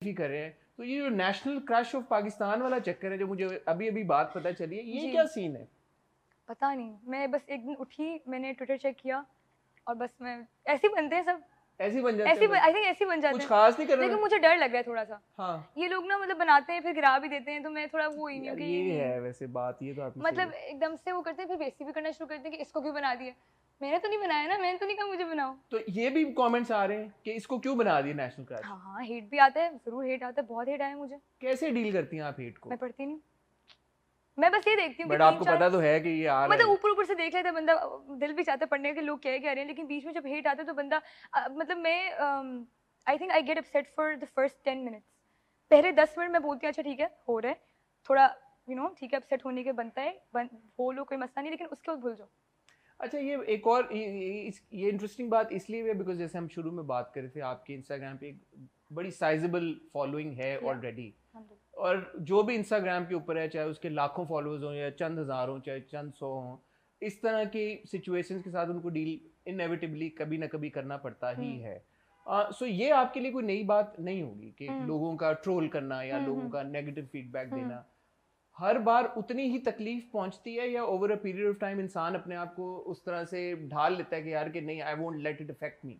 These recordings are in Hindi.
ही कर रहे हैं, तो ये जो नेशनल क्रश ऑफ पाकिस्तान वाला चक्कर है जो मुझे अभी अभी बात पता चली है, ये क्या सीन है? पता नहीं, मैं बस एक दिन उठी, मैंने ट्विटर चेक किया और बस मैं ऐसे ही बनते हैं सब, ऐसे बन जाते ऐसे हैं, आई थिंक ऐसे ही बन जाते कुछ हैं। खास नहीं कर रहे। लेकिन मुझे डर लग रहा है थोड़ा सा। हाँ, ये लोग ना मतलब बनाते हैं फिर गिरा भी देते हैं, तो मैं थोड़ा वो ही नहीं हूँ यार कि ये नहीं, है वैसे बात, ये तो आपने सही मतलब है। एकदम से वो करते हैं फिर बेइज्जती भी करना शुरू करते हैं कि इसको क्यों बना दिया। मैंने तो नहीं बनाया ना, मैंने तो नहीं कहा मुझे बनाओ। तो ये भी कमेंट्स आ रहे हैं कि इसको क्यों बना दिया नेशनल क्रश? हाँ हाँ, हेट भी आता है, जरूर हेट आता है, बहुत हेट आया मुझे। कैसे डील करती हैं आप हेट को? मैं पढ़ती नहीं, मैं बस ये देखती हूँ कि बट तीन आपको चार, पता तो है कि ये आ रहा मतलब है। ऊपर ऊपर से देख लेता है बंदा, दिल भी चाहता है पढ़ने के लोग क्या रहे हैं, लेकिन बीच में जब हेट आता है तो बंदा मतलब मैं आई think I get upset for the first 10 minutes. पहले 10 मिनट मैं बोलती हूँ अच्छा ठीक है हो रहा है थोड़ा, ठीक है, अपसेट होने के बनता है, हो लो, कोई मसला नहीं, लेकिन उसके बाद भूल जाओ। अच्छा, ये एक और ये इंटरेस्टिंग बात इसलिए भी है बिकॉज जैसे हम शुरू में बात कर रहे थे, आपके इंस्टाग्राम पे एक बड़ी साइजेबल फॉलोइंग है ऑलरेडी। और जो भी इंस्टाग्राम के ऊपर है, चाहे उसके लाखों फॉलोअर्स हों या चंद हज़ार हों, चाहे चंद सौ हों, इस तरह की सिचुएशंस के साथ उनको डील इनएविटेबली कभी ना कभी करना पड़ता ही है। सो ये आपके लिए कोई नई बात नहीं होगी कि लोगों का ट्रोल करना या लोगों का नेगेटिव फीडबैक देना हर बार उतनी ही तकलीफ पहुंचती है, या over a period of time इंसान अपने आप को उस तरह से ढाल लेता है कि यार कि नहीं, I won't let it affect me?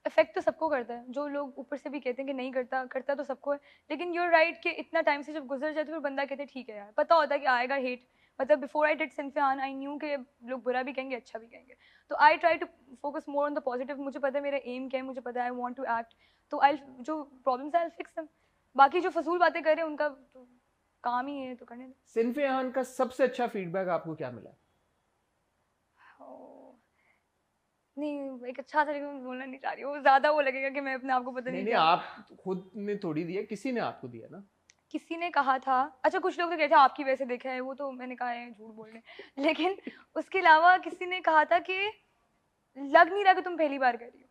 Effect तो सबको करता है, जो लोग ऊपर से भी कहते हैं कि नहीं करता, करता तो सबको है। लेकिन यूर राइट कि इतना टाइम से जब गुजर जाए तो फिर बंदा कहते ठीक है यार, पता होता है कि आएगा हेट। मतलब बिफोर आई डिड सिंफियान आई न्यू कि लोग बुरा भी कहेंगे अच्छा भी कहेंगे, तो I try to focus more on the positive. मुझे पता है मेरा एम क्या है, मुझे पता है आई वांट टू एक्ट, तो आई जो प्रॉब्लम्स है आई फिक्स देम। बाकी जो फजूल बातें कर रहे हैं उनका तो काम ही है, तो करने दो। सिनफियान का सबसे अच्छा फीडबैक आपको क्या मिला? नहीं, एक अच्छा तरीके में बोलना नहीं चाह रही हूँ, ज्यादा वो लगेगा कि मैं अपने आप को पता नहीं नहीं नहीं, क्या। आप खुद ने थोड़ी दिया, किसी ने आपको दिया ना। किसी ने कहा था, अच्छा कुछ लोग तो कहते हैं आपकी वजह से देखा है, वो तो मैंने कहा है झूठ बोल रहे। लेकिन उसके अलावा किसी ने कहा था कि लग नहीं रहा कि तुम पहली बार कर रही हो,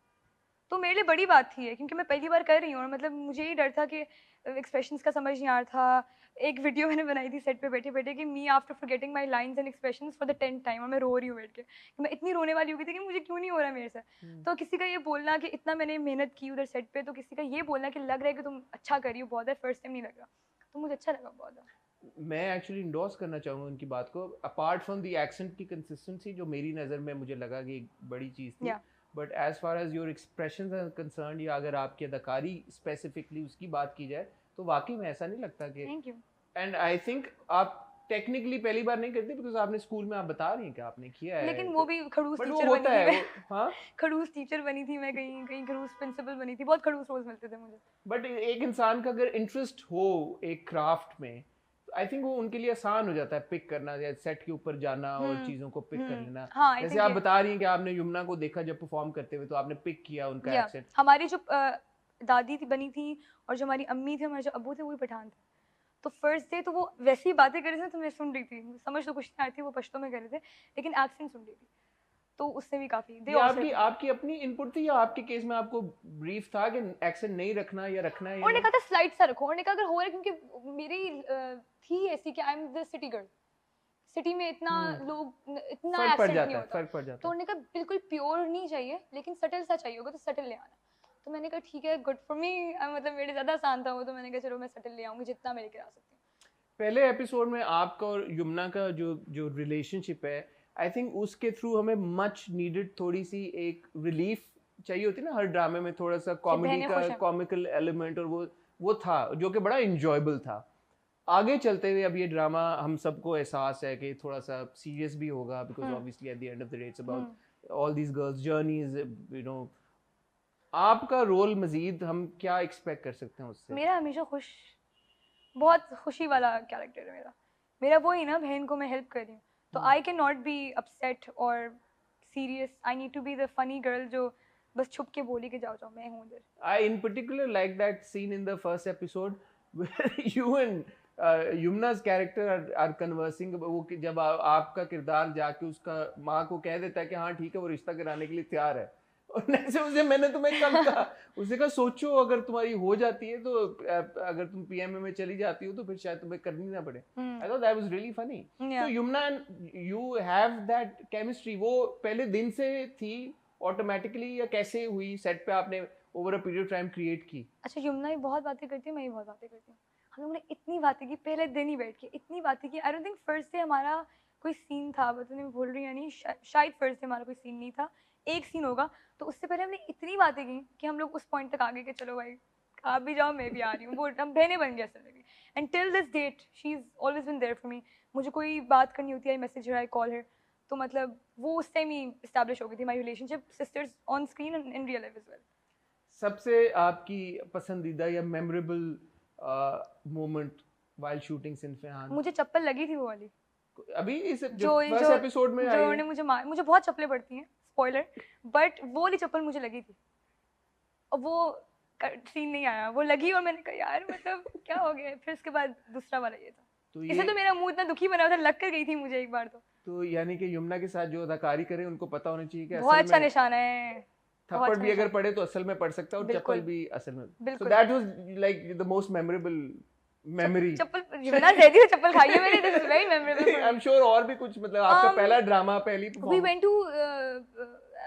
तो मेरे लिए बड़ी बात थी ये, क्योंकि मैं पहली बार कर रही हूँ और मतलब मुझे ही डर था कि एक्सप्रेशंस का समझ नहीं आ रहा था। एक वीडियो मैंने बनाई थी सेट पे बैठे बैठे कि me after forgetting my lines and expressions for the 10th time, और मैं रो रही हूँ बैठ के कि मैं इतनी रोने वाली हो गई थी कि मुझे क्यों नहीं हो रहा मेरे से। तो किसी का ये बोलना कि इतना मैंने मेहनत की उधर सेट पे, तो किसी का ये बोलना कि लग रहा है कि तुम अच्छा कर रही हो बहुत है, फर्स्ट टाइम नहीं लग रहा, तो मुझे अच्छा लगा बहुत। मैं एक्चुअली इंडोर्स करना चाहूँगा उनकी बात को, अपार्ट फ्रॉम दी एक्सेंट की कंसिस्टेंसी जो मेरी नज़र में मुझे लगा कि एक बड़ी चीज़ थी। But as far as your expression are concern, या अगर आपकी अदाकारी स्पेसिफिकली उसकी बात की जाए, तो वाकई में ऐसा नहीं लगता कि, thank you. And I think आप टेक्निकली पहली बार नहीं करते बिकॉज आपने स्कूल में, आप बता रही हैं कि आपने किया है, लेकिन वो भी खड़ूस बट वो टीचर होता बनी थी है मैं। वो। हाँ, खड़ूस टीचर बनी थी मैं, कहीं कहीं खड़ूस प्रिंसिपल बनी थी, बहुत खड़ूस रोज मिलते थे मुझे। बट एक इंसान का अगर इंटरेस्ट हो एक क्राफ्ट में, आई थिंक वो उनके लिए आसान हो जाता है पिक करना, या सेट के ऊपर जाना और चीज़ों को पिक कर लेना। हाँ, I जैसे think आप बता रही हैं कि आपने यमुना को देखा जब परफॉर्म करते हुए, तो आपने पिक किया उनका एक्सेंट। हमारी जो दादी थी बनी थी, और जो हमारी अम्मी थी, हमारे जो अब्बू थे, वो भी पठान थे। तो फर्स्ट डे तो वो वैसी बातें कर रहे थे तो मैं सुन रही थी, समझ तो कुछ नहीं आई थी, वो पश्तो में कर रहे थे, लेकिन एक्सेंट सुन रही थी, तो उससे भी काफी दे ये आल्सो। आपकी आपकी अपनी इनपुट थी, या आपके केस में आपको ब्रीफ था कि एक्सेंट नहीं रखना या रखना है या और ने नहीं? कहा था स्लाइड सा रखो, और ने कहा अगर हो रहा है, क्योंकि मेरी थी ऐसी कि I am the city girl, city में इतना लोग इतना फर्क पड़ एक्सेंट नहीं जाता है, होता, फर्क पड़ जाता तो है। उन्होंने कहा बिल्कुल प्योर नहीं चाहिए, लेकिन सटल सा चाहिए होगा तो सटल ले आना। तो मैंने कहा ठीक है, गुड फॉर मी, मतलब मेरे ज़्यादा आसान था वो, तो मैंने कहा चलो मैं सटल ले आऊँगी जितना मैं लेकर आ सकती हूँ। पहले एपिसोड में आपका और यमुना का जो जो रिलेशनशिप है, आई थिंक उसके थ्रू हमें मच नीडेड थोड़ी सी एक रिलीफ चाहिए होती है ना, हर ड्रामे में थोड़ा सा कॉमेडी का कॉमिकल एलिमेंट, और वो था जो कि बड़ा इंजॉयबल था। आगे चलते हुए अब ये ड्रामा हम सबको एहसास है कि थोड़ा सा सीरियस भी होगा, because obviously at the end of the day it's about all these girls journeys, you know. आपका रोल मजीद हम क्या एक्सपेक्ट कर सकते हैं उससे? मेरा हमेशा बहुत खुशी वाला कैरेक्टर है मेरा। मेरा वो ही ना, बहन को मैं हेल्प कर रही हूँ, तो I can not be upset और serious, I need to be the funny girl जो बस छुप के बोली कि जाओ जाओ मैं हूँ उधर। I in particular like that scene in the first episode where you and Yumna's character are conversing, वो कि जब आपका किरदार जाके उसका माँ को कह देता है कि हाँ ठीक है वो रिश्ता कराने के लिए तैयार है, और ऐसे उसे मैंने तुम्हें कल कहा, उसे कहा सोचो अगर तुम्हारी हो जाती है तो अगर तुम पीएमए में चली जाती हो तो फिर शायद तुम्हें करनी ना पड़े। I thought that was really funny. So Yumna and you have that chemistry, वो पहले दिन से थी ऑटोमेटिकली, या कैसे हुई सेट पे आपने over a period of time create की? अच्छा, यमुना ही बहुत बातें करती है, मैं ही बहुत बातें करती हूँ। हम लोगों ने इतनी बातें की पहले दिन ही बैठ के, इतनी बातें की। I don't think first day हमारा कोई सीन था, पता नहीं भूल रही या नहीं, शायद फर्स्ट डे हमारा कोई सीन नहीं था, एक सीन होगा। तो उससे पहले हमने इतनी बातें की कि हम लोग उस पॉइंट तक आ गए कि चलो भाई आप भी जाओ मैं भी आ रही हूँ, वो हम बहनें बन गए असल में भी। And till this date she is always been there for me. मुझे कोई बात करनी होती है, I message her, I call her. तो मतलब वो उस टाइम ही एस्टैब्लिश हो गई थी my relationship, sisters on screen and in real life as well. सबसे आपकी पसंदीदा या मेमोरेबल मोमेंट वाइल शूटिंग सिनफेहान? मुझे चप्पल लगी थी वो वाली, अभी इस जो जो फर्स्ट एपिसोड में जो आई उन्होंने है? मुझे बहुत चप्पलें पड़ती हैं, स्पॉइलर, बट वो वाली चप्पल मुझे लगी थी और वो सीन नहीं आया, वो लगी और मैंने कहा यार मतलब क्या हो गया। फिर उसके बाद दूसरा वाला ये था। तो इससे तो मेरा मुंह इतना दुखी बना हुआ था, लग कर गई थी मुझे एक बार। तो यानी कि यमुना के साथ जो अदाकारी करे उनको पता होना चाहिए कि बहुत असल अच्छा में निशान है, बहुत थप्पड़ अच्छा भी अगर निशान। पड़े तो असल में पड़ सकता है और चप्पल बिल्कुल भी असल में। सो बिल्कुल। That was like the most memorable memory. चप्पल यमुना रहती है, चप्पल खाई है मैंने, this is very memorable. I am sure और भी कुछ, मतलब आपका पहला ड्रामा, पहली We performance. went to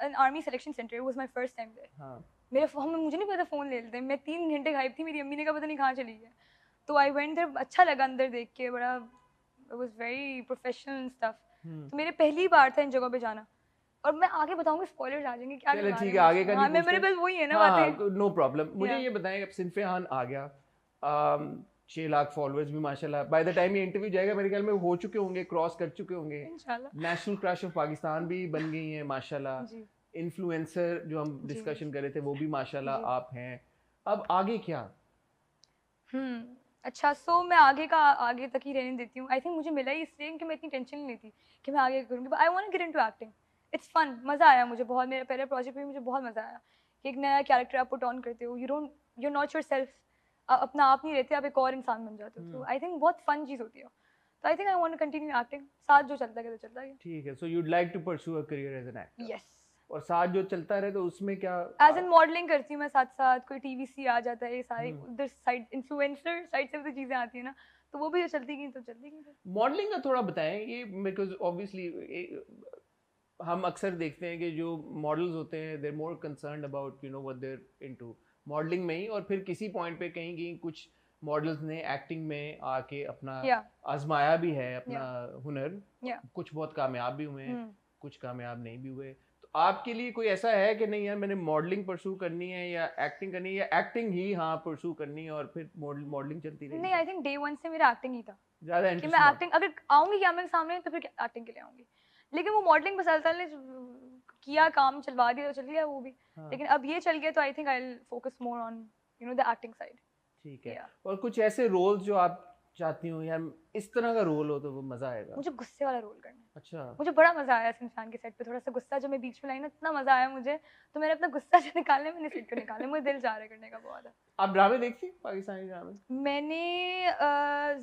an army selection center. It was my first time there. हाँ, मुझे नहीं पता फोन ले लेते हैं। मैं 3 घंटे गायब थी, मेरी अम्मी ने कहा पता नहीं कहाँ चली गई। तो आई वेंट देयर, अच्छा लगा अंदर देख के, बड़ा it was very professional stuff. तो मेरे पहली बार था इन जगहों पे जाना। और मैं आगे बताऊंगी, स्पॉयलर्स आ जाएंगे क्या। चलो ठीक है, आगे का नहीं पूछते। मेमोरेबल वही है ना हाँ बातें। No problem. मुझे Yeah. ये बताएं, अब सिनफेहान आ गया, 6 लाख फॉलोअर्स भी माशाल्लाह, बाय द टाइम ये इंटरव्यू जाएगा मेरे ख्याल में हो चुके होंगे, क्रॉस कर चुके होंगे। इंशाल्लाह। नेशनल क्रश ऑफ पाकिस्तान भी बन गई हैं माशाल्लाह। जी इन्फ्लुएंसर जो हम जी, डिस्कशन कर रहे थे वो भी माशाल्लाह जी। आप हैं। अब आगे क्या? अच्छा, सो मैं आगे तक ही रहने देती हूँ। आई थिंक मुझे मिला ही इसलिए कि मैं इतनी टेंशन नहीं लेती कि मैं आगे करूँगी। I want to get into acting, it's fun, मज़ा आया मुझे बहुत। मेरे पहले प्रोजेक्ट में मुझे बहुत मज़ा आया कि एक नया कैरेक्टर आप पुट ऑन करते हो, you're not yourself, अपना आप नहीं रहते, आप एक और इंसान बन जाते हो। तो आई थिंक बहुत फन चीज़ होती है। तो I think I want to continue acting, साथ जो चलता गया तो चलता गया। ठीक है, so you'd like to pursue a career as an actor. Yes, और साथ जो चलता रहे तो उसमें क्या? एज एन मॉडलिंग करती हूँ मैं साथ साथ, कोई टीवीसी आ जाता है, ये सारी उधर साइड इन्फ्लुएंसर साइड से भी तो चीज़ें आती है ना, तो वो भी जो चलती गई तो चलती गई। मॉडलिंग का थोड़ा बताएं ये, बिकॉज ऑब्वियसली हम अक्सर देखते हैं कि जो मॉडल्स होते हैं they're more concern about you know what they're into modelling में ही, और फिर किसी पॉइंट पे कहीं कुछ मॉडल्स ने एक्टिंग में आके अपना आजमाया भी है अपना हुनर, कुछ बहुत कामयाब भी हुए हैं, कुछ कामयाब नहीं भी हुए। तो आपके लिए कोई ऐसा है कि नहीं यार मैंने मॉडलिंग परस्यू करनी है या एक्टिंग करनी है, या एक्टिंग ही हाँ परस्यू करनी है और फिर मॉडलिंग चलती रहेगी? नहीं, आई थिंक डे वन से मेरा एक्टिंग ही था ज़्यादा कि मैं एक्टिंग अगर आऊँगी कैमरे के सामने तो फिर एक्टिंग के लिए आऊँगी। लेकिन वो मॉडलिंग पे साल ने किया, काम चलवा दिया तो चल गया वो भी। लेकिन अब ये चल गया तो I think I will focus more on you know the acting side. ठीक है। और कुछ ऐसे रोल्स जो आप चाहती हो यार इस तरह का रोल हो तो वो मजा आएगा? मुझे गुस्से वाला रोल करना। अच्छा। मुझे बड़ा मजा आया इंसान के सेट पे, थोड़ा सा गुस्सा जो मैं बीच में लाई ना, इतना मजा आया मुझे। तो मैंने अपना गुस्सा जो निकालने, मैंने सेट पे निकाले, मुझे दिल जा रहा है करने का बहुत है। आप ड्रामे देखती हैं, पाकिस्तानी ड्रामे? मैंने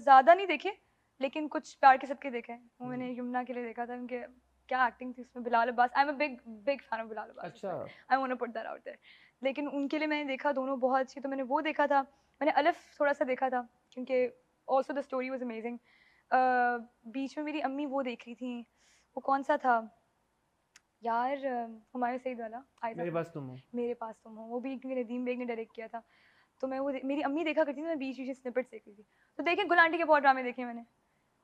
ज्यादा नहीं देखे, लेकिन कुछ प्यार के सबके देखे हैं। वो मैंने यमुना के लिए देखा था, उनके क्या एक्टिंग थी उसमें। Bilal Abbas, I am a big fan of Bilal Abbas. अच्छा। I want to put that out there. लेकिन उनके लिए मैंने देखा, दोनों बहुत अच्छी, तो मैंने वो देखा था। मैंने अलफ थोड़ा सा देखा था क्योंकि also the story was amazing. बीच में मेरी अम्मी वो देख रही थी, वो कौन सा था यार, हुमायूं सईद वाला आया था, मेरे पास तुम हो। मेरे पास तुम हो, वो भी नदीम बेग ने डायरेक्ट किया था। तो मैं वो मेरी अम्मी देखा करती थी, मैं बीच बीच में स्निपेट्स देख रही थी। तो देखे गुल आंटी के बहुत ड्रामे देखे मैंने,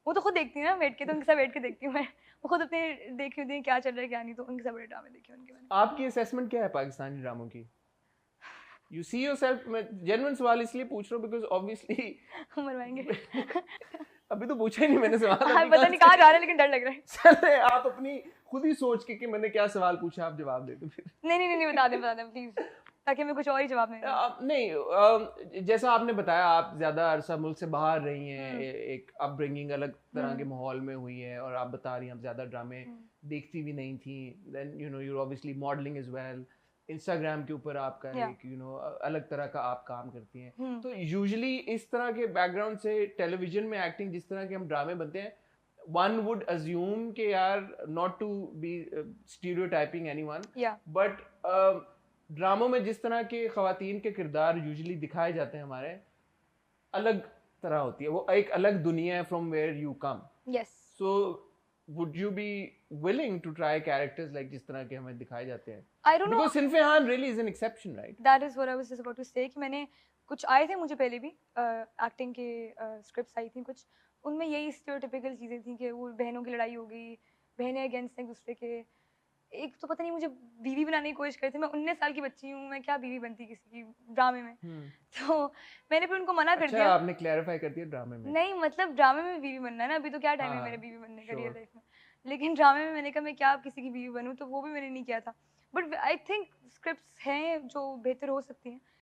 वो तो खुद देखती है ना बैठ के, तो उनके साथ बैठ के देखती हूँ मैं। वो खुद अपने देखी होती है क्या चल रहा है क्या नहीं, तो उनके साथ बड़े ड्रामे देखे उनके मैंने। आपकी असेसमेंट क्या है पाकिस्तानी ड्रामों की? You see yourself, मैं जेन्युइन सवाल इसलिए पूछ रहा हूँ बिकॉज ऑब्वियसली मरवाएंगे। अभी तो पूछा ही नहीं मैंने सवाल। पता नहीं कहाँ जा रहे हैं, लेकिन डर लग रहा है। चले आप अपनी खुद ही सोच के कि मैंने क्या सवाल पूछा आप जवाब दे दो फिर। नहीं बता दें प्लीज, ताकि मैं कुछ और ही जवाब नहीं, जैसा आपने बताया आप ज्यादा अरसा मुल्क से बाहर रही हैं, एक अपब्रिंगिंग अलग तरह के माहौल में हुई है, और आप बता रही हैं आप ज्यादा ड्रामे देखती भी नहीं थी। Then you know you obviously modelling as well, Instagram के ऊपर आपका एक यू नो अलग तरह का आप काम करती हैं। तो यूजुअली इस तरह के बैकग्राउंड से टेलीविजन में एक्टिंग, जिस तरह के हम ड्रामे बनते हैं, one would assume कि यार not to be stereotyping anyone, but ड्रामों में जिस तरह के ख़वातीन के किरदार यूजुअली दिखाए जाते हैं हमारे, अलग तरह होती है, वो एक अलग दुनिया है from where you come. Yes. So would you be willing to try characters like जिस तरह के हमें दिखाए जाते हैं? I don't know. Because सिनफेहान really is an exception, right? That is what I was just about to say कि मैंने कुछ आए थे मुझे पहले भी एक्टिंग के स्क्रिप्ट्स आई थी कुछ, उनमें यही स्टीरियोटिपिकल चीज़ें थी कि वो बहनों की लड़ाई हो गई, बहनें अगेंस्ट एक दूसरे के, एक तो पता नहीं मुझे बीवी बनाने की कोशिश करी थी, मैं 19 साल की बच्ची हूँ, मैं क्या बीवी बनती किसी की ड्रामे में। तो मैंने फिर उनको मना कर अच्छा, दिया। आपने क्लैरिफाई कर दिया ड्रामे में? नहीं मतलब ड्रामे में बीवी बनना है ना, अभी तो क्या टाइम है हाँ, मेरे बीवी बनने का sure. रियल लाइफ में, लेकिन ड्रामे में मैंने कहा मैं क्या किसी की बीवी बनूँ, तो वो भी मैंने नहीं किया था। बट आई थिंक स्क्रिप्ट्स हैं जो बेहतर हो सकती हैं।